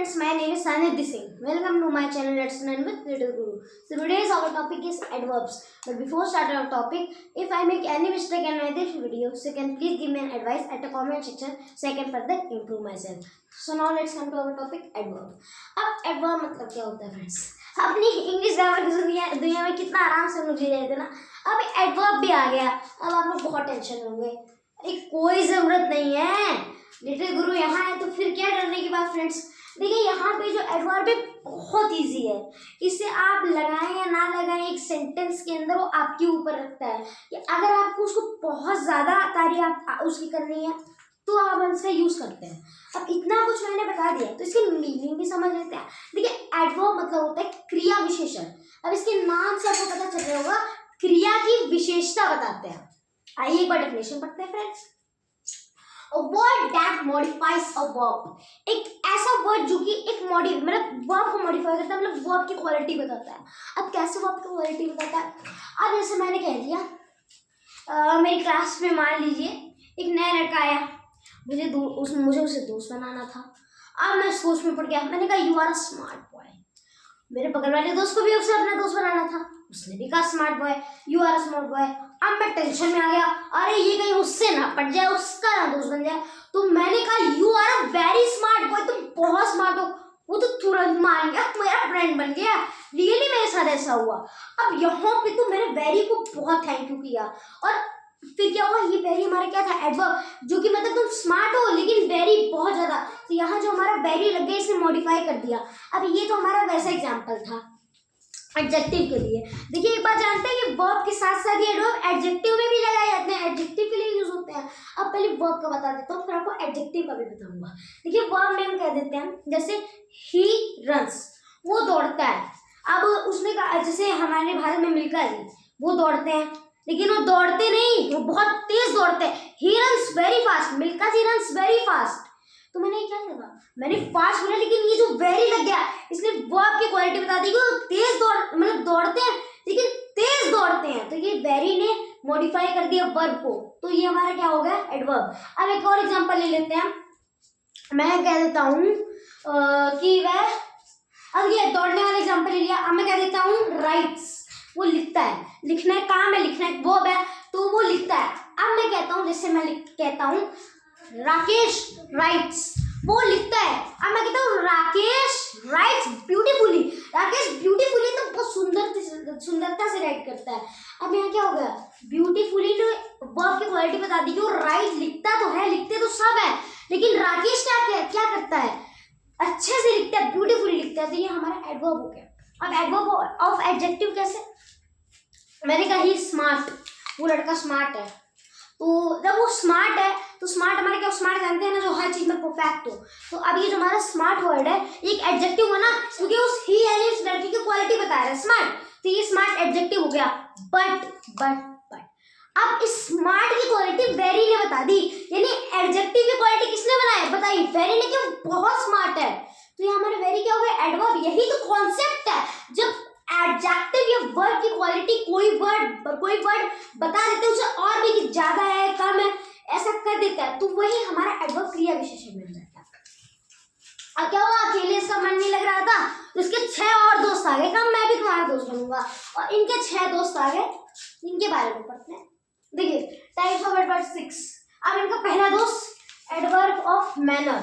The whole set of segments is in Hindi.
friends, my name is Sanidhi Singh. Welcome to my channel Let's Learn with Little Guru. So today's our topic is adverbs. But before starting our topic, if I make any mistake in my this video, so you can please give me an advice at the comment section so I can further improve myself. So now let's come to our topic adverb. अब adverb मतलब क्या होता है friends? अपनी इंग्लिश ग्रामर की दुनिया में कितना आराम से लोग जी रहे थे ना, अब एडवर्ब भी आ गया. अब आप लोग बहुत टेंशन होंगे. अरे कोई जरूरत नहीं है, लिटिल गुरु यहाँ है तो फिर क्या डरने की बात फ्रेंड्स. देखिए यहाँ पे जो एडवर्ब है बहुत इजी है. इसे आप लगाएं या ना लगाएं एक सेंटेंस के अंदर वो आपके ऊपर रखता है कि अगर आपको उसको बहुत ज़्यादा तारीफ उसकी करनी है तो आप उसका यूज़ करते हैं. अब इतना कुछ मैंने बता दिया तो इसकी मीनिंग भी समझ लेते हैं. देखिए एडवर्ब मतलब होता है क्रिया विशेषण. अब इसके नाम से आपको पता चल रहा होगा क्रिया की विशेषता बताते हैं. आइए एक बार डेफिनेशन पढ़ते हैं friends. A word that modifies a verb. एक ऐसा वर्ड जो कि एक मतलब वर्ब को मॉडिफाई करता है, मतलब वर्ब की क्वालिटी बताता है. अब कैसे वर्ब की क्वालिटी बताता है? अब जैसे मैंने कह दिया मेरी क्लास में मान लीजिए एक नया लड़का आया, मुझे उसे दोस्त बनाना था. अब मैं सोच में पड़ गया, मैंने कहा you are a smart boy. मेरे बगल वाले दोस्त को भी उसे अपना दोस्त बनाना था, उसने भी कहा smart boy, you are a smart boy. अब मैं टेंशन में आ गया, अरे ये कहीं उससे ना पट जाए, उसका ना दोस्त बन जाए. तो मैंने कहा you are a very smart boy, तुम बहुत स्मार्ट हो. वो तो तुरंत मान गया, मेरा फ्रेंड बन गया. रियली मेरे साथ ऐसा हुआ. अब यहाँ पे तो मैंने वेरी को बहुत थैंक यू किया. और फिर क्या हुआ, ये वेरी हमारा क्या था एडवर्ब, जो कि मतलब तुम स्मार्ट हो लेकिन वेरी बहुत ज्यादा. तो यहाँ जो हमारा वेरी लग गया इसने मॉडिफाई कर दिया. अब ये तो हमारा वैसा एग्जाम्पल था एडजेक्टिव के लिए. देखिए एक बात जानते हैं कि वर्ब के साथ साथ ये एडवर्ब एडजेक्टिव में भी लगाए जाते हैं, एडजेक्टिव के लिए यूज होते हैं. अब पहले वर्ब का बता देता हूँ फिर आपको एडजेक्टिव का भी बताऊंगा. देखिए वर्ब में हम कह देते हैं जैसे ही रन्स, वो दौड़ता है. अब उसने कहा जैसे हमारे भारत में मिल्खा जी वो दौड़ते हैं, लेकिन वो दौड़ते नहीं, वो बहुत तेज दौड़ते हैं. He runs very fast, Milkha ji runs very fast. तो मैंने क्या कहा, मैंने फास्ट बोला लेकिन ये जो वेरी लग गया इसने वर्ब की क्वालिटी बता दी कि वो तेज मतलब दौड़ते हैं लेकिन तेज दौड़ते हैं. तो ये वेरी ने मॉडिफाई कर दिया वर्ब को, तो ये हमारा क्या हो गया एडवर्ब. अब एक और एग्जांपल ले लेते हैं. मैं कह देता हूँ कि वह, अब ये दौड़ने वाला एग्जांपल ले लिया. अब मैं कह देता हूँ राइट्स, वो लिखता है, लिखना है काम है, लिखना है वर्ब है तो वो लिखता है. अब मैं कहता हूँ जैसे मैं कहता हूँ राकेश राइट्स, वो लिखता है. अब मैं कहता हूँ Rakesh rights beautifully, Rakesh beautifully तो बहुत सुंदरता से राइट करता है. अब यहाँ क्या हो गया, ब्यूटीफुली ने वर्ब की क्वालिटी बता दी कि वो राइट लिखता तो है, लिखते तो सब है, लेकिन राकेश क्या करता है, अच्छे से लिखता है, ब्यूटीफुली लिखता है. तो ये हमारा एडवर्ब हो गया. अब एडवर्ब ऑफ एडजेक्टिव कैसे, मैंने कहा ही स्मार्ट, वो लड़का स्मार्ट है. तो जब वो स्मार्ट है तो स्मार्ट हमारे क्या, स्मार्ट जानते हैं ना जो हर चीज में परफेक्ट हो. तो अब ये जो हमारा स्मार्ट वर्ड है एक एडजेक्टिव हुआ ना, क्योंकि उस ही यानी उस लड़की की क्वालिटी बता रहा है स्मार्ट, तो ये स्मार्ट एडजेक्टिव हो गया. बट अब इस स्मार्ट की क्वालिटी वेरी ने बता दी, यानी एडजेक्टिव की क्वालिटी किसने बनाई बताई, वेरी ने, कि बहुत स्मार्ट है. तो ये हमारे वेरी क्या हो गया एडवर्ब. यही तो कॉन्सेप्ट है, जब एडजेक्टिव या वर्ब की क्वालिटी कोई वर्ड बता देते हैं उसे और भी ज्यादा है कम है ऐसा कर देता है, तो वही हमारा एडवर्ब क्रिया विशेषण बन जाता है. अब क्या हुआ, अकेले इसका मन नहीं लग रहा था तो उसके 6 और दोस्त आ गए, कहा मैं भी तुम्हारा दोस्त बनूंगा. और इनके 6 दोस्त आ गए, इनके बारे में पढ़ते हैं. देखिए टाइप्स ऑफ एडवर्ब 6. अब इनका पहला दोस्त एडवर्ब ऑफ मैनर,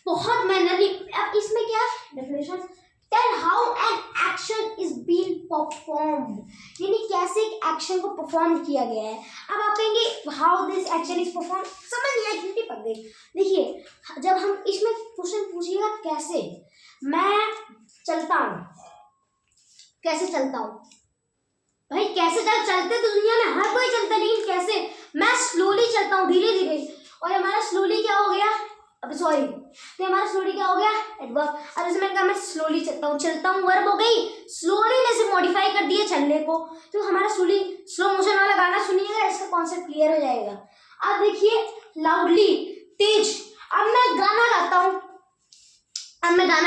बहुत मैनरली. अब इसमें क्या definition, tell how an action is being performed, यानी कैसे एक एक्शन को परफॉर्म किया गया है. अब आप कहेंगे how this action is perform, समझ नहीं आया क्योंकि पढ़ गई. देखिए जब हम इसमें क्वेश्चन पूछिएगा कैसे, मैं चलता हूँ, कैसे चलता हूँ भाई, कैसे चलते तो दुनिया में हर कोई चलता है, लेकिन कैसे, मैं स्लोली चलता हूँ, धीरे धीरे. और हमारा स्लोली क्या हो गया, अब सॉरी, तो हमारा स्लोली क्या हो गया एडवर्ब. अब जैसे मैंने कहा मैं स्लोली चलता हूँ वर्ब हो गई. स्लोली ने से मॉडिफाई कर दिया चलने को, तो हमारा स्लोली, स्लो मोशन वाला गाना सुनिएगा इसका कॉन्सेप्ट क्लियर हो जाएगा. अब देखिए लाउडली, तेज. अब मैं गाना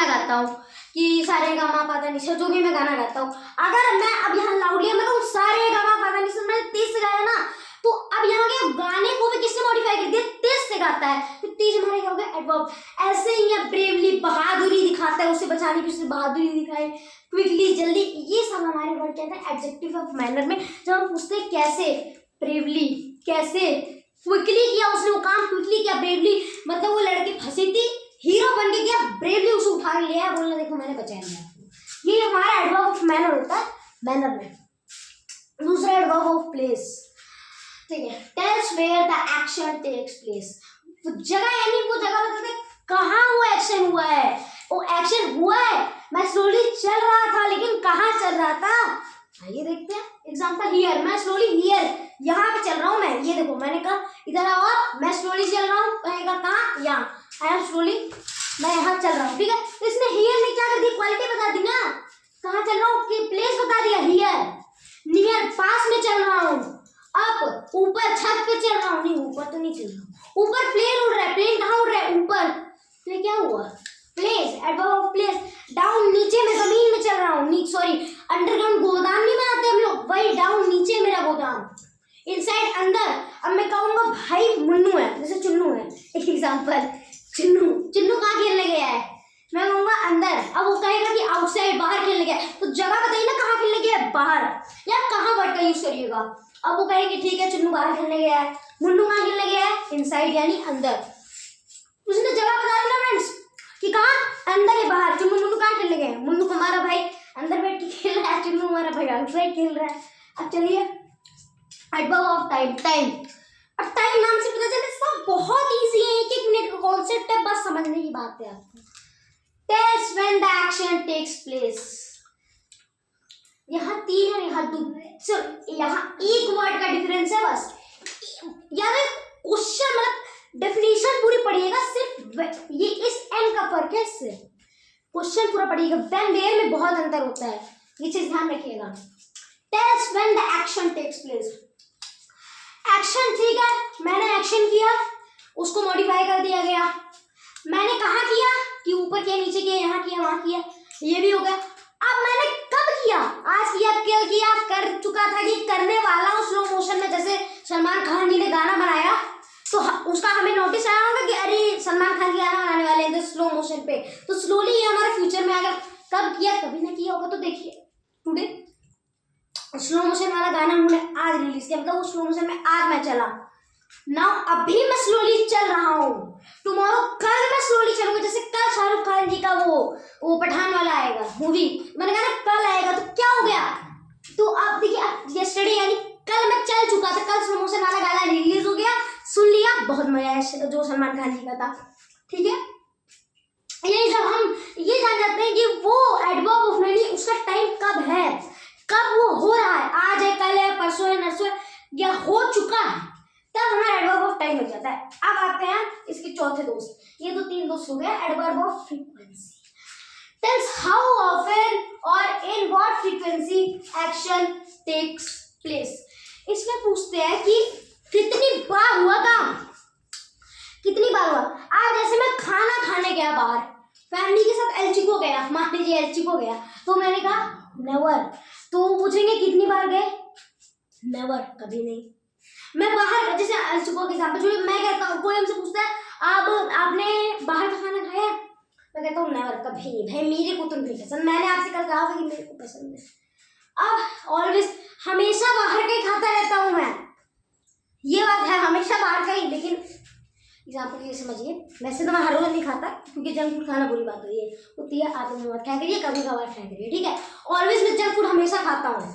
गाता हूँ कि सारे गा मा पा धा नि सा, जो भी मैं गाना गाता हूँ. अगर मैं अब यहाँ लाउडली मैं कहूँ सारे गा मा पा धा नि सा, मैंने तेज से गाया ना, तो अब यहाँ के गाने को भी किससे मॉडिफाई कर दिया, तेज से गाता है, तो तेज हमारा क्या हो गया एडवर्ब। ऐसे ही है ब्रेवली, बहादुरी दिखाता है, उसे बचाने की उसने बहादुरी दिखाई, क्विकली जल्दी, ये सब हमारे वर्ड कहते हैं एडजेक्टिव ऑफ मैनर में। जब हम पूछते हैं कैसे, ब्रेवली, कैसे, क्विकली किया उसने वो काम, क्विकली किया, ब्रेवली मतलब वो लड़की फंसी थी, हीरो बन के गया, ब्रेवली उसे उठा के लिया, बोलना देखो मैंने बचाया आपको। ये हमारा एडवर्ब ऑफ मैनर होता है मैनर में। दूसरा एडवर्ब ऑफ प्लेस, ठीक है, tells where the action takes place. जगह यानी वो जगह बताते हैं कहाँ वो एक्शन हुआ है, वो एक्शन हुआ है, मैं स्लोली चल रहा था लेकिन कहाँ चल रहा था, आइए देखते हैं। एग्जांपल हियर, मैं स्लोली हियर, यहाँ पे चल रहा हूँ मैं, ये देखो मैंने कहा इधर आओ आप, मैं स्लोली चल रहा हूँ, कहेगा कहाँ, यहाँ, आई एम स्लोली, मैं यहाँ चल रहा हूँ, ठीक है। तो इसने हियर में क्या कर दी, क्वालिटी बता दी ना, कहाँ चल रहा हूँ, प्लेस बता दिया, हियर, नियर, पास में चल रहा हूँ, अप, ऊपर, छत पे चल रहा हूँ, नहीं ऊपर तो नहीं चल रहा हूँ, ऊपर प्लेन उड़ रहा है, प्लेन कहाँ उड़ रहा है, ऊपर, तो ये क्या हुआ, place, adverb of place. Down, नीचे में जमीन में चल रहा हूँ, सॉरी अंडरग्राउंड गोदाम नहीं बनाते हम लोग, वही डाउन, नीचे मेरा गोदाम, इनसाइड, अंदर। अब मैं कहूँगा भाई मुन्नू है, जैसे चुन्नू है, एक एग्जाम्पल, चुन्नू, चुन्नू कहाँ खेलने गया है, मैं कहूँगा अंदर, अब वो कहेगा कि आउटसाइड, बाहर खेलने गया है, तो जगह बताइए ना कहाँ खेलने गया है, बाहर, या कहाँ वर्ड का यूज करिएगा। अब वो कहेगी ठीक है चुन्नू बाहर खेलने गया है, मुन्नू कहाँ खेलने गया है, इनसाइड यानी अंदर, उसने जगह बता दी ना फ्रेंड्स कि कहाँ, अंदर है बाहर, चुन्नू मुन्नू कहाँ खेलने गए, मुन्नू को हमारा भाई अंदर बैठ के खेल रहा है, चुन्नू हमारा भाई आउटसाइड खेल रहा है। अब चलिए एडवर्ब ऑफ टाइम, टाइम, अब टाइम नाम से पता चले सब बहुत इजी है, एक एक मिनट का कॉन्सेप्ट है, बस समझने की बात है आपको। Tells when the action takes place, यहाँ तीन है, यहाँ दो, यहाँ एक वर्ड का डिफरेंस है बस, यार क्वेश्चन मतलब डेफिनेशन पूरी पढ़िएगा, सिर्फ ये इस एन का फर्क है, सिर्फ क्वेश्चन पूरा पढ़िएगा, व्हेन देयर में बहुत अंतर होता है, ये चीज ध्यान रखिएगा। Tells when the action takes place, action, ठीक है, मैंने एक्शन किया, उसको मॉडिफाई कर दिया गया, मैंने कहाँ किया कि ऊपर किया, नीचे किया, यहाँ किया, वहां किया, ये भी हो गया। अब मैंने कब किया, आज किया, कल किया, कर चुका था कि करने वाला हूँ स्लो मोशन में, जैसे सलमान खान जी ने गाना बनाया तो उसका हमें नोटिस आया होगा कि अरे सलमान खान जी गाना बनाने वाले हैं तो स्लो मोशन पे, तो स्लोली ये हमारे फ्यूचर में अगर कब किया, कभी ना किया होगा, तो देखिए टुडे स्लो मोशन वाला गाना उन्होंने आज रिलीज किया, मतलब वो स्लो मोशन में आज मैं चला, नाउ अभी मैं स्लोली चल रहा हूँ, टुमारो कल मैं स्लोली चलूंगा, जैसे कल शाहरुख खान जी का वो पठान वाला आएगा मूवी, मैंने कहा ना कल आएगा, तो क्या हो गया, तो आप देखिए यस्टरडे यानी कल मैं चल चुका था, कल स्लो मोशन वाला गाना रिलीज हो गया, सुन लिया, बहुत मजा आया जो सलमान खान जी का था, ठीक है। ये जब हम ये जान जाते हैं कि वो एडवर्ब ऑफ मैनी उसका टाइम कब है, कब वो हो रहा है, आज है, कल है, परसों है, नरसों है, या हो चुका है, तब हमारा एडवर्ब ऑफ टाइम हो जाता है। अब आते हैं इसके चौथे दोस्त, ये तो तीन दोस्त हो गए। Adverb of frequency tells how often or in what frequency action takes place। इसमें पूछते हैं कि कितनी बार हुआ काम, कितनी बार हुआ। आज जैसे मैं खाना खाने गया बाहर, फैमिली के साथ एलची को गया, मान लीजिए एलची को गया, तो मैंने कहा नेवर, तो पूछेंगे कितनी बार गए, नेवर, कभी नहीं। मैं बाहर, जैसे एलचुको के एग्जांपल जो मैं कहता हूँ, कोई हमसे पूछता है आप आपने बाहर का खाना खाया, मैं कहता हूँ नेवर, कभी नहीं भाई, मेरे को तो नहीं पसंद, मैंने आपसे कल कहा था कि मेरे को पसंद है। अब ऑलवेज हमेशा बाहर का ही खाता रहता हूँ मैं, ये बात है, हमेशा बाहर का ही, लेकिन एग्जाम्पल के लिए समझिए, वैसे तो मैं हर रोज नहीं खाता क्योंकि जंक फूड खाना बुरी बात होती है, आप मत खाया करिए, कभी कभार खाया करिए, ठीक है। ऑलवेज मैं जंक फूड हमेशा खाता हूँ,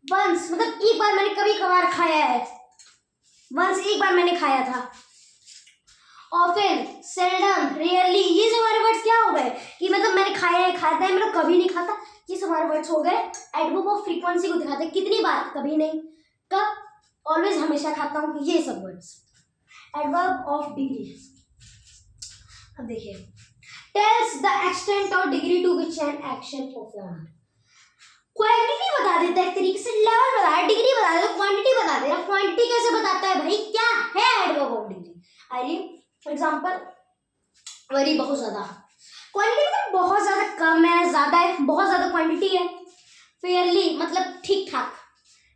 वंस मतलब एक बार मैंने कभी कभार खाया है, वंस एक बार मैंने खाया था। ऑफन, सेल्डम, रेयरली, ये जो हमारे वर्ड्स क्या हो गए कि मतलब मैंने खाया है, खाता है, मतलब कभी नहीं खाता, ये सब हमारे वर्ड्स हो गए एडवर्ब ऑफ फ्रीक्वेंसी को दिखाते हैं, कितनी बार, कभी नहीं, कब, ऑलवेज, हमेशा खाता हूँ, ये सब वर्ड्स। एडवर्ब ऑफ डिग्री, अब देखिए, टेल्स द एक्सटेंट और degree to which an action performed. Quantity बता देता है, एक तरीके से लेवल बता है, डिग्री बता देता है, क्वांटिटी बता दे रहा है। क्वांटिटी कैसे बताता है भाई, क्या है एडवर्ब ऑफ डिग्री। आइए फॉर एग्जांपल, वेरी, बहुत ज्यादा, क्वांटिटी मतलब बहुत ज्यादा कम है, ज्यादा है, बहुत ज्यादा क्वांटिटी है। फेयरली मतलब ठीक ठाक,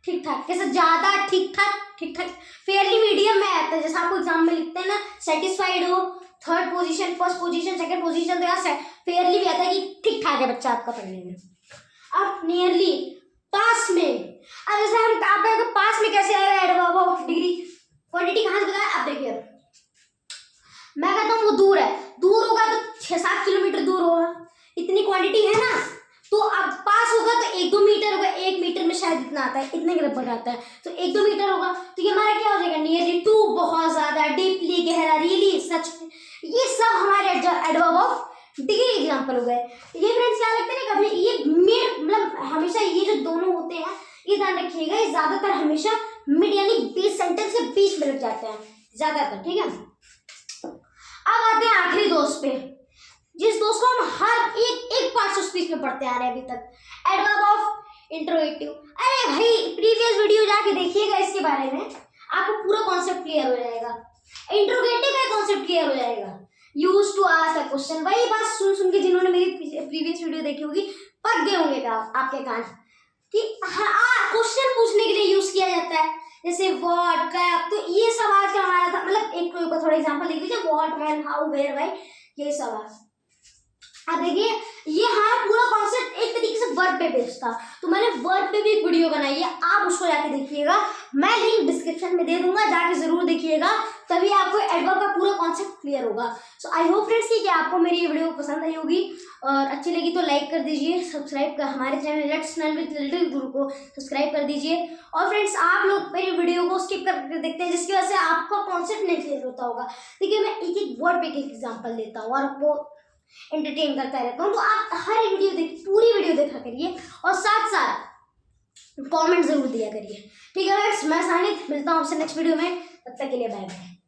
ठीक ठाक, कैसे ज़्यादा ठीक ठाक, फेयरली मीडियम में आता है। जैसे आपको एग्जाम में लिखते हैं ना, सेटिस्फाइड हो, third position, first position, second position, तो यहाँ फेयरली भी आता है कि ठीक ठाक है बच्चा आपका पढ़ने में। अब नियरली, पास में, अब जैसे हम आप कहेंगे पास में कैसे आएगा एडवर्ब ऑफ डिग्री, क्वांटिटी कहाँ से बताया। अब देखिए, मैं कहता हूँ वो दूर है, दूर होगा तो 6-7 किलोमीटर दूर होगा, इतनी क्वांटिटी है ना। तो अब पास होगा तो 1-2 मीटर होगा, 1 मीटर में शायद इतना आता है, इतने के लगभग आता है, तो 1-2 मीटर होगा। तो ये हमारा क्या हो जाएगा, नियरली टू, बहुत ज्यादा, डीपली, गहरा, रियली, सच में, ये सब हमारे एडवर्ब ऑफ डिग्री एग्जाम्पल हो गए। ये फ्रेंड्स क्या लगता है ना, कभी ये मतलब हमेशा ये जो दोनों होते हैं, ये ध्यान रखिएगा, ये ज्यादातर हमेशा मिड यानी बीच सेंटेंस के बीच में लग जाते हैं ज्यादातर, ठीक है। अब आते हैं आखिरी दोस्त पे, जिस दोस्त को हम हर एक पार्ट ऑफ स्पीच में पढ़ते आ रहे हैं अभी तक, एडवर्ब ऑफ इंट्रोगेटिव। अरे भाई प्रीवियस वीडियो जाके देखिएगा इसके बारे में, आपको पूरा कॉन्सेप्ट क्लियर हो जाएगा, इंट्रोगेटिव का कॉन्सेप्ट क्लियर हो जाएगा। Use to ask a question, वही बात सुन के जिन्होंने मेरी प्रीवियस वीडियो देखी होगी पक गए होंगे आपके कान कि क्वेश्चन पूछने के लिए यूज किया जाता है, जैसे व्हाट, क्या, तो ये सब आज का हमारा था। मतलब एक थोड़ा एग्जांपल देख लीजिए, what, when, how, where, why, ये सब आज। अब देखिए ये हमारा पूरा कॉन्सेप्ट एक तरीके से वर्ड पे बेस्ड था, तो मैंने वर्ड पे भी एक वीडियो बनाई है, आप उसको जाके देखिएगा, मैं लिंक डिस्क्रिप्शन में दे दूंगा, जाके जरूर देखिएगा, तभी आपको एडवर्ब का पूरा कॉन्सेप्ट क्लियर होगा। सो आई होप फ्रेंड्स कि आपको मेरी ये वीडियो पसंद आई होगी, और अच्छी लगी तो लाइक कर दीजिए, सब्सक्राइब कर हमारे channel let's learn with little गुरु को सब्सक्राइब कर दीजिए। और फ्रेंड्स आप लोग मेरी वीडियो को स्किप करके देखते हैं, जिसकी वजह से आपका कॉन्सेप्ट नहीं क्लियर होता होगा। देखिए मैं एक एक वर्ड पे एक एग्जाम्पल देता हूँ और वो एंटरटेन करता रहता हूँ, तो आप हर एक वीडियो पूरी वीडियो देखा करिए और साथ साथ कमेंट जरूर दिया करिए, ठीक है फ्रेंड्स। मैं सानित मिलता हूँ आपसे नेक्स्ट वीडियो में, तब तक के लिए बाय बाय।